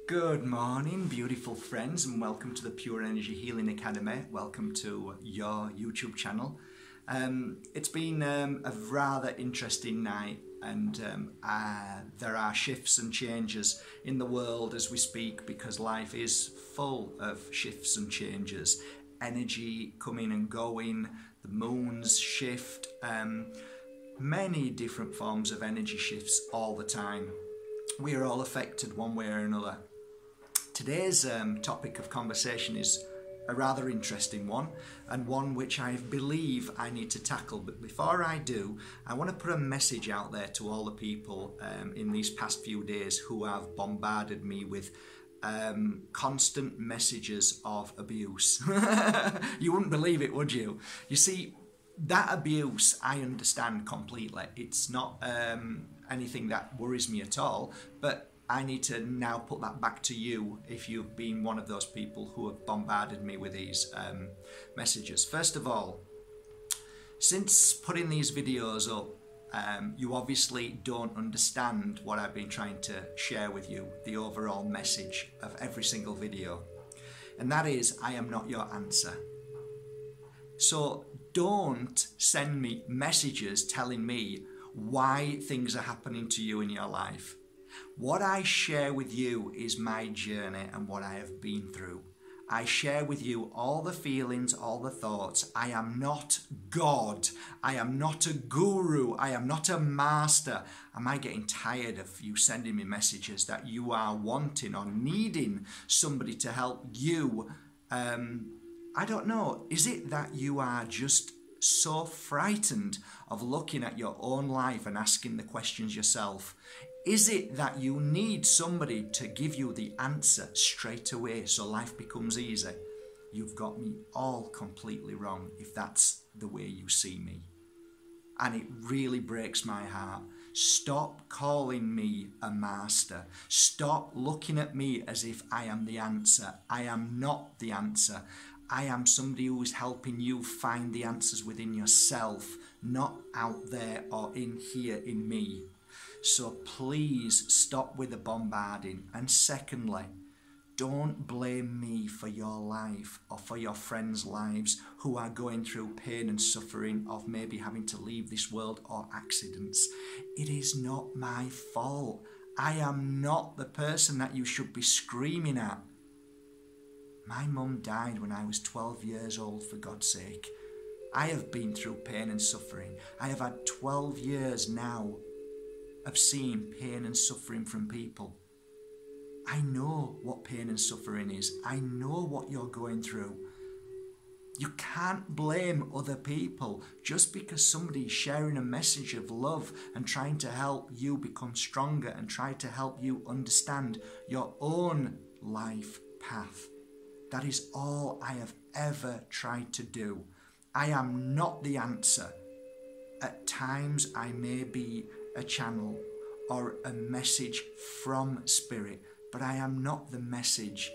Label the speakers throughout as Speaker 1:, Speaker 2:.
Speaker 1: Good morning, beautiful friends, and welcome to the Pure Energy Healing Academy. Welcome to your YouTube channel. It's been a rather interesting night, and there are shifts and changes in the world as we speak, because life is full of shifts and changes. Energy coming and going, the moons shift, many different forms of energy shifts all the time. We are all affected one way or another. Today's topic of conversation is a rather interesting one, and one which I believe I need to tackle. But before I do, I want to put a message out there to all the people in these past few days who have bombarded me with constant messages of abuse. You wouldn't believe it, would you? You see, that abuse I understand completely. It's not anything that worries me at all, but I need to now put that back to you if you've been one of those people who have bombarded me with these messages. First of all, since putting these videos up, you obviously don't understand what I've been trying to share with you, the overall message of every single video. And that is, I am not your answer. So don't send me messages telling me why things are happening to you in your life. What I share with you is my journey and what I have been through. I share with you all the feelings, all the thoughts. I am not God. I am not a guru. I am not a master. Am I getting tired of you sending me messages that you are wanting or needing somebody to help you? I don't know. Is it that you are just so frightened of looking at your own life and asking the questions yourself? Is it that you need somebody to give you the answer straight away so life becomes easy? You've got me all completely wrong if that's the way you see me. And it really breaks my heart. Stop calling me a master. Stop looking at me as if I am the answer. I am not the answer. I am somebody who is helping you find the answers within yourself, not out there or in here in me. So please stop with the bombarding. And secondly, don't blame me for your life or for your friends' lives who are going through pain and suffering of maybe having to leave this world or accidents. It is not my fault. I am not the person that you should be screaming at. My mum died when I was 12 years old, for God's sake. I have been through pain and suffering. I have had 12 years now of seeing pain and suffering from people. I know what pain and suffering is. I know what you're going through. You can't blame other people just because somebody is sharing a message of love and trying to help you become stronger and try to help you understand your own life path. That is all I have ever tried to do. I am not the answer. At times I may be a channel or a message from Spirit, but I am not the message.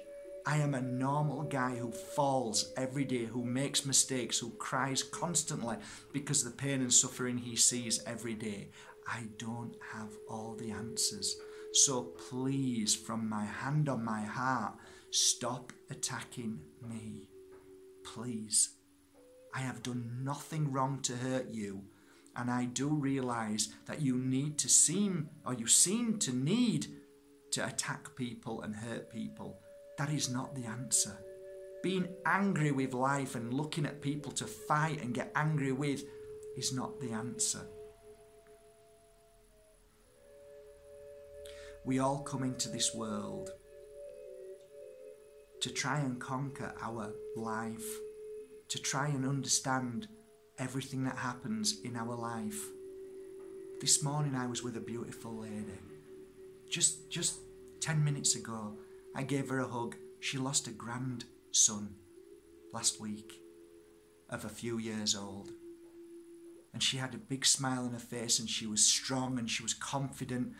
Speaker 1: I am a normal guy who falls every day, who makes mistakes, who cries constantly because of the pain and suffering he sees every day. I don't have all the answers. So please, from my hand on my heart, stop attacking me. Please. I have done nothing wrong to hurt you. And I do realise that you seem to need to attack people and hurt people. That is not the answer. Being angry with life and looking at people to fight and get angry with is not the answer. We all come into this world to try and conquer our life, to try and understand everything that happens in our life. This morning I was with a beautiful lady. Just 10 minutes ago, I gave her a hug. She lost a grandson last week of a few years old. And she had a big smile on her face, and she was strong and she was confident.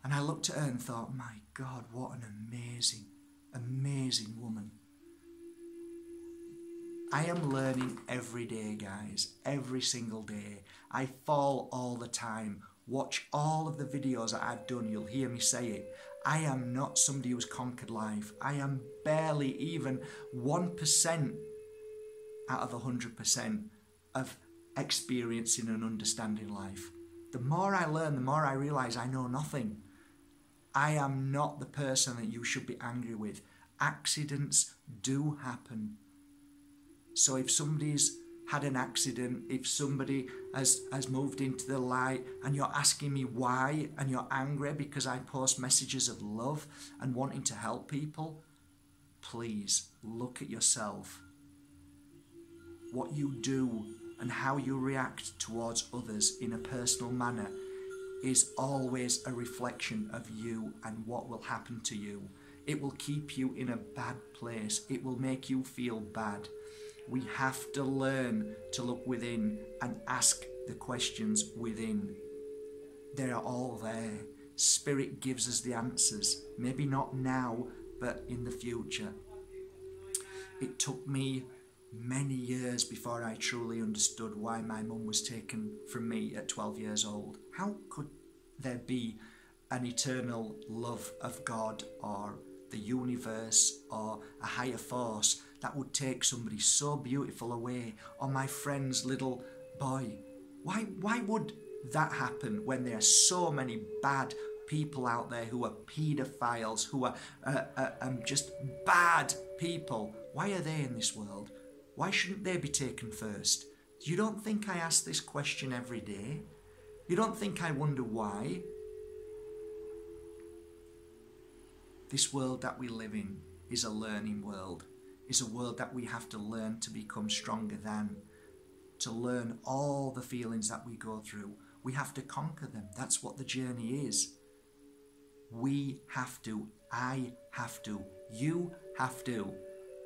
Speaker 1: And I looked at her and thought, my God, what an amazing, amazing woman. I am learning every day, guys, every single day. I fall all the time. Watch all of the videos that I've done, you'll hear me say it. I am not somebody who's conquered life. I am barely even 1% out of 100% of experiencing and understanding life. The more I learn, the more I realise I know nothing. I am not the person that you should be angry with. Accidents do happen. So if somebody's had an accident, if somebody has moved into the light and you're asking me why and you're angry because I post messages of love and wanting to help people, please look at yourself. What you do and how you react towards others in a personal manner is always a reflection of you and what will happen to you. It will keep you in a bad place. It will make you feel bad. We have to learn to look within and ask the questions within. They are all there. Spirit gives us the answers. Maybe not now, but in the future. It took me many years before I truly understood why my mum was taken from me at 12 years old. How could there be an eternal love of God or the universe or a higher force that would take somebody so beautiful away, or my friend's little boy? Why would that happen when there are so many bad people out there who are paedophiles, who are just bad people? Why are they in this world? Why shouldn't they be taken first? You don't think I ask this question every day? You don't think I wonder why? This world that we live in is a learning world, is a world that we have to learn to become stronger than, to learn all the feelings that we go through. We have to conquer them. That's what the journey is. We have to. I have to. You have to.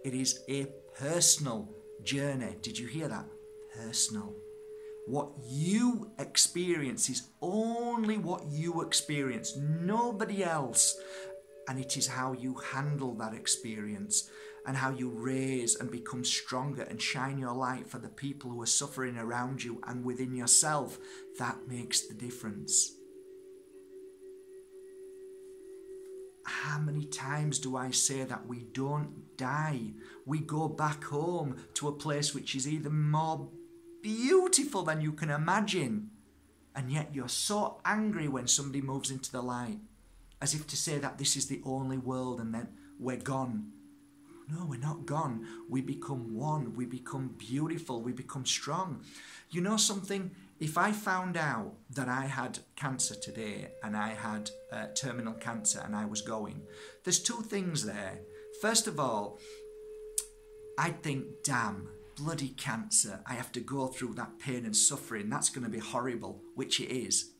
Speaker 1: It is a personal journey. Did you hear that? Personal. What you experience is only what you experience, nobody else. And it is how you handle that experience and how you raise and become stronger and shine your light for the people who are suffering around you and within yourself. That makes the difference. How many times do I say that we don't die? We go back home to a place which is even more beautiful than you can imagine. And yet you're so angry when somebody moves into the light, as if to say that this is the only world and then we're gone. No, we're not gone. We become one. We become beautiful. We become strong. You know something? If I found out that I had cancer today and I had terminal cancer and I was going, there's two things there. First of all, I'd think, damn, bloody cancer. I have to go through that pain and suffering. That's going to be horrible, which it is.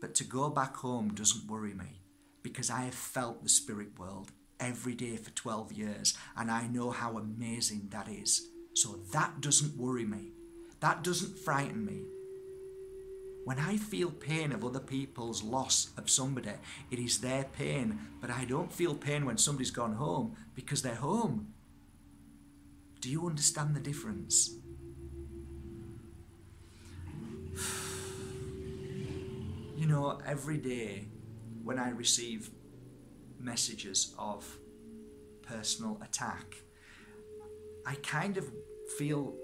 Speaker 1: But to go back home doesn't worry me, because I have felt the spirit world every day for 12 years and I know how amazing that is. So that doesn't worry me. That doesn't frighten me. When I feel pain of other people's loss of somebody, it is their pain, but I don't feel pain when somebody's gone home because they're home. Do you understand the difference? You know, every day when I receive messages of personal attack, I kind of feel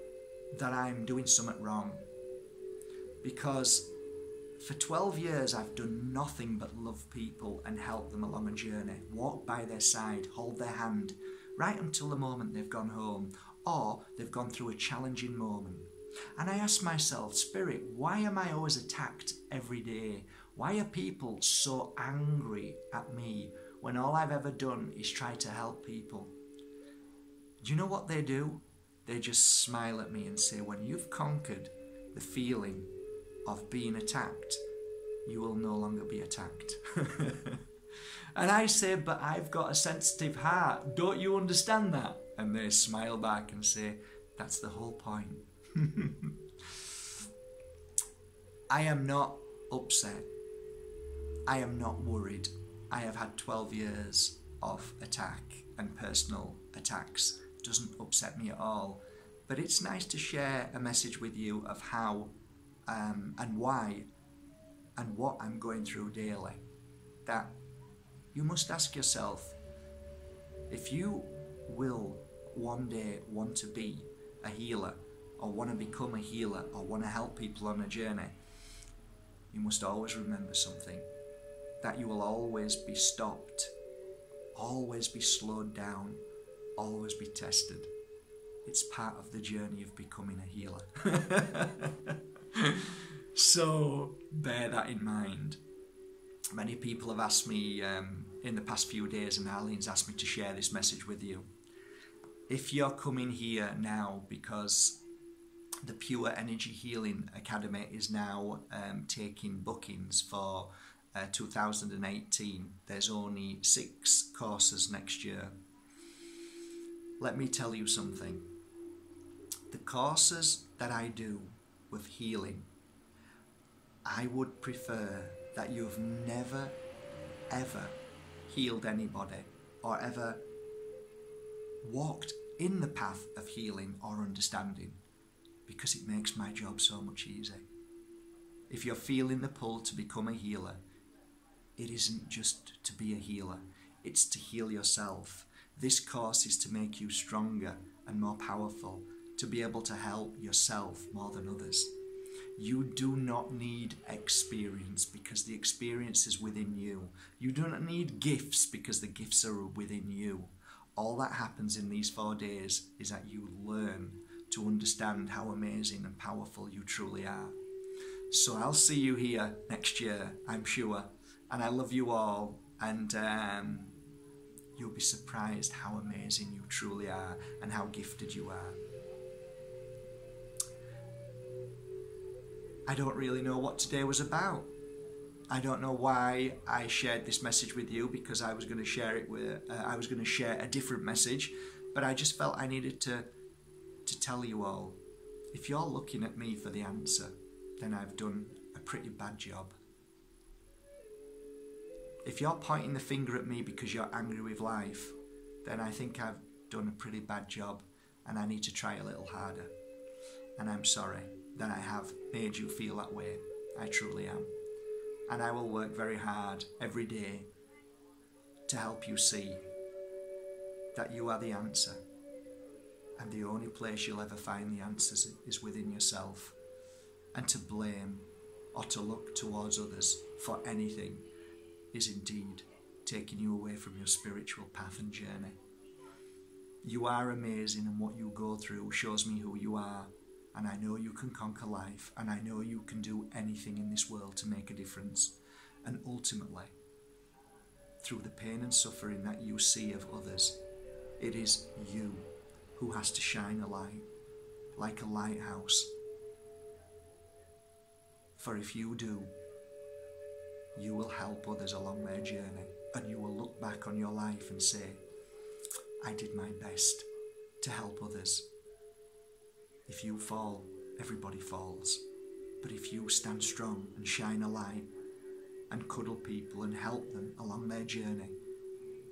Speaker 1: that I'm doing something wrong, because for 12 years I've done nothing but love people and help them along a journey, walk by their side, hold their hand, right until the moment they've gone home or they've gone through a challenging moment. And I ask myself, Spirit, why am I always attacked every day? Why are people so angry at me when all I've ever done is try to help people? Do you know what they do? They just smile at me and say, when you've conquered the feeling of being attacked, you will no longer be attacked. And I say, but I've got a sensitive heart. Don't you understand that? And they smile back and say, that's the whole point. I am not upset. I am not worried. I have had 12 years of attack and personal attacks. It doesn't upset me at all. But it's nice to share a message with you of how and why and what I'm going through daily. That You must ask yourself, if you will one day want to be a healer, or want to become a healer, or want to help people on a journey, you must always remember something, that you will always be stopped, always be slowed down, always be tested. It's part of the journey of becoming a healer. So bear that in mind. Many people have asked me in the past few days, and Arlene's asked me to share this message with you. If you're coming here now because the Pure Energy Healing Academy is now taking bookings for 2018, there's only 6 courses next year. Let me tell you something. The courses that I do with healing, I would prefer that you've never ever healed anybody or ever walked in the path of healing or understanding, because it makes my job so much easier. If you're feeling the pull to become a healer, it isn't just to be a healer, it's to heal yourself. This course is to make you stronger and more powerful, to be able to help yourself more than others. You do not need experience, because the experience is within you. You do not need gifts, because the gifts are within you. All that happens in these 4 days is that you learn to understand how amazing and powerful you truly are. So I'll see you here next year, I'm sure. And I love you all. And you'll be surprised how amazing you truly are and how gifted you are. I don't really know what today was about. I don't know why I shared this message with you, because I was going to share it with, I was going to share a different message, but I just felt I needed to tell you all, if you're looking at me for the answer, then I've done a pretty bad job. If you're pointing the finger at me because you're angry with life, then I think I've done a pretty bad job, and I need to try a little harder. And I'm sorry that I have made you feel that way. I truly am. And I will work very hard every day to help you see that you are the answer. And the only place you'll ever find the answers is within yourself. And to blame or to look towards others for anything is indeed taking you away from your spiritual path and journey. You are amazing, and what you go through shows me who you are. And I know you can conquer life, and I know you can do anything in this world to make a difference. And ultimately, through the pain and suffering that you see of others, it is you who has to shine a light, like a lighthouse. For if you do, you will help others along their journey, and you will look back on your life and say, I did my best to help others. If you fall, everybody falls. But if you stand strong and shine a light and cuddle people and help them along their journey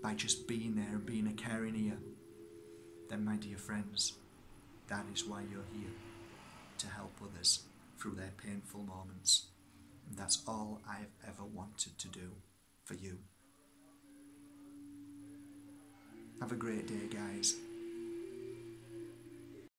Speaker 1: by just being there and being a caring ear, then my dear friends, that is why you're here, to help others through their painful moments. And that's all I've ever wanted to do for you. Have a great day, guys.